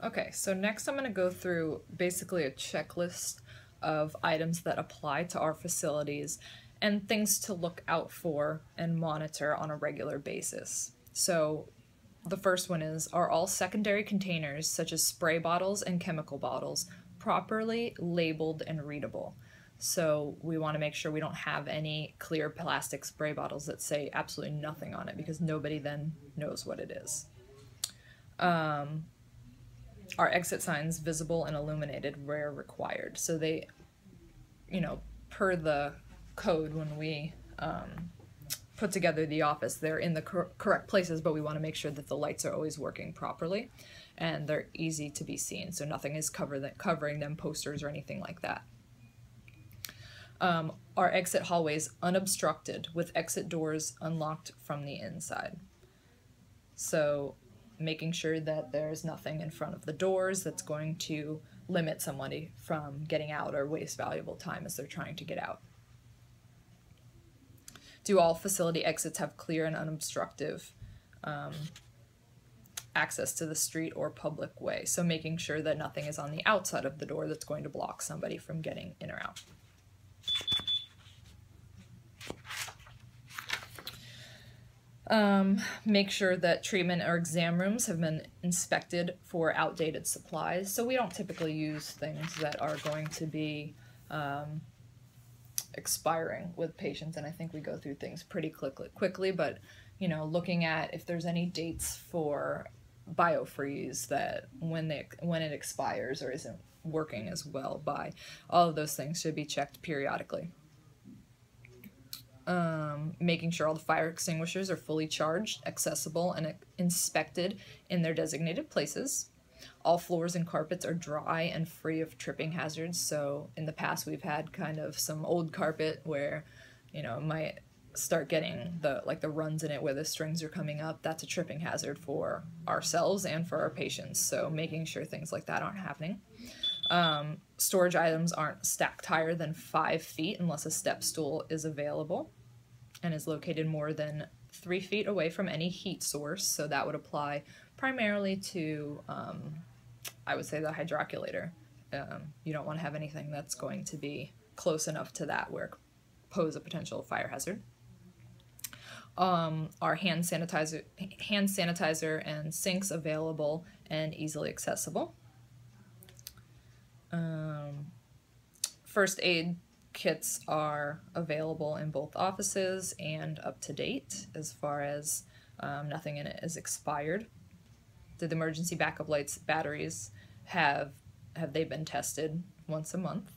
Okay, so next I'm going to go through basically a checklist of items that apply to our facilities and things to look out for and monitor on a regular basis. So the first one is, are all secondary containers such as spray bottles and chemical bottles properly labeled and readable? So we want to make sure we don't have any clear plastic spray bottles that say absolutely nothing on it, because nobody then knows what it is. Are exit signs visible and illuminated where required? So they, per the code when we put together the office, they're in the correct places, but we want to make sure that the lights are always working properly and they're easy to be seen, so nothing is covering them, posters or anything like that. Are exit hallways unobstructed with exit doors unlocked from the inside? So making sure that there's nothing in front of the doors that's going to limit somebody from getting out or waste valuable time as they're trying to get out. Do all facility exits have clear and unobstructive access to the street or public way? So making sure that nothing is on the outside of the door that's going to block somebody from getting in or out. Make sure that treatment or exam rooms have been inspected for outdated supplies. So we don't typically use things that are going to be expiring with patients, and I think we go through things pretty quickly, but looking at if there's any dates for biofreeze that when it expires or isn't working as well by, all of those things should be checked periodically. Making sure all the fire extinguishers are fully charged, accessible, and inspected in their designated places. All floors and carpets are dry and free of tripping hazards. So in the past we've had kind of some old carpet where, it might start getting the runs in it where the strings are coming up. That's a tripping hazard for ourselves and for our patients. So making sure things like that aren't happening. Storage items aren't stacked higher than 5 feet unless a step stool is available and is located more than 3 feet away from any heat source. So that would apply primarily to, I would say, the hydroculator. You don't want to have anything that's going to be close enough to that where it pose a potential fire hazard. Are hand sanitizer and sinks available and easily accessible? First aid kits are available in both offices and up to date as far as nothing in it is expired. Did the emergency backup lights, batteries, have they been tested once a month?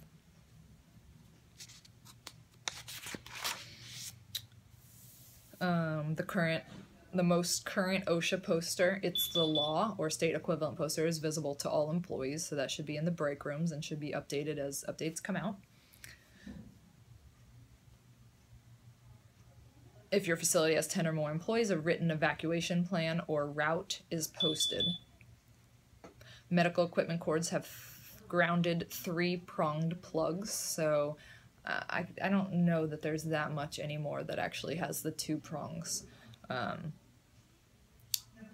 The most current OSHA poster, it's the law or state equivalent poster, is visible to all employees, so that should be in the break rooms and should be updated as updates come out. If your facility has 10 or more employees, a written evacuation plan or route is posted. Medical equipment cords have grounded 3-pronged plugs, so I don't know that there's that much anymore that actually has the 2 prongs.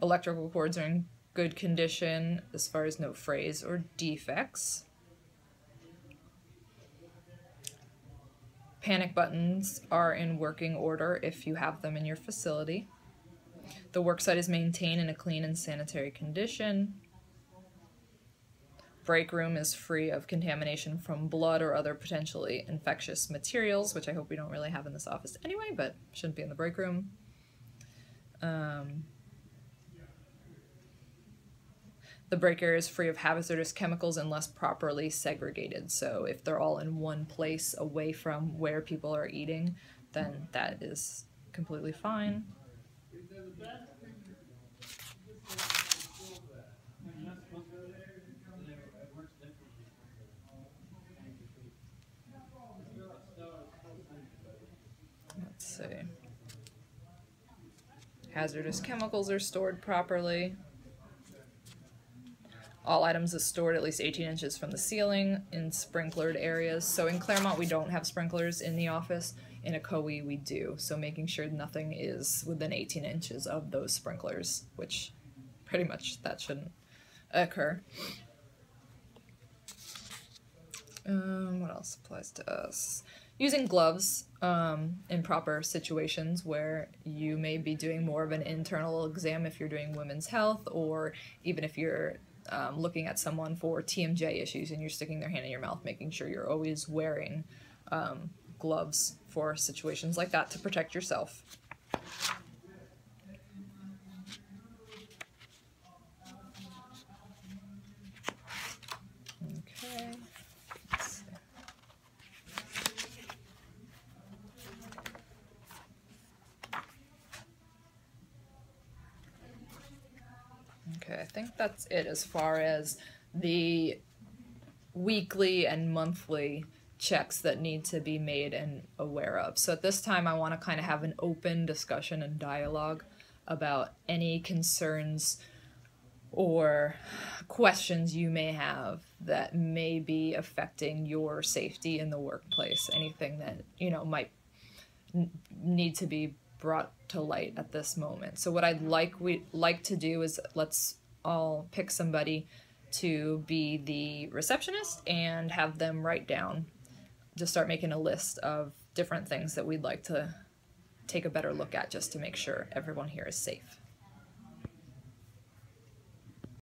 Electrical cords are in good condition as far as no frays or defects. Panic buttons are in working order if you have them in your facility. The worksite is maintained in a clean and sanitary condition. Break room is free of contamination from blood or other potentially infectious materials, which I hope we don't really have in this office anyway, but shouldn't be in the break room. The break area is free of hazardous chemicals unless properly segregated. So if they're all in one place away from where people are eating, then that is completely fine. Let's see. Hazardous chemicals are stored properly. All items are stored at least 18 inches from the ceiling in sprinklered areas. So in Claremont, we don't have sprinklers in the office. In Ocoee, we do. So making sure nothing is within 18 inches of those sprinklers, which pretty much that shouldn't occur. What else applies to us? Using gloves in proper situations where you may be doing more of an internal exam if you're doing women's health, or even if you're looking at someone for TMJ issues and you're sticking their hand in your mouth, making sure you're always wearing gloves for situations like that to protect yourself. Okay. Okay, I think that's it as far as the weekly and monthly checks that need to be made and aware of. So at this time I want to kind of have an open discussion and dialogue about any concerns or questions you may have that may be affecting your safety in the workplace. Anything that, you know, might need to be brought to light at this moment. So what we'd like to do is let's all pick somebody to be the receptionist and have them write down, just start making a list of different things that we'd like to take a better look at just to make sure everyone here is safe.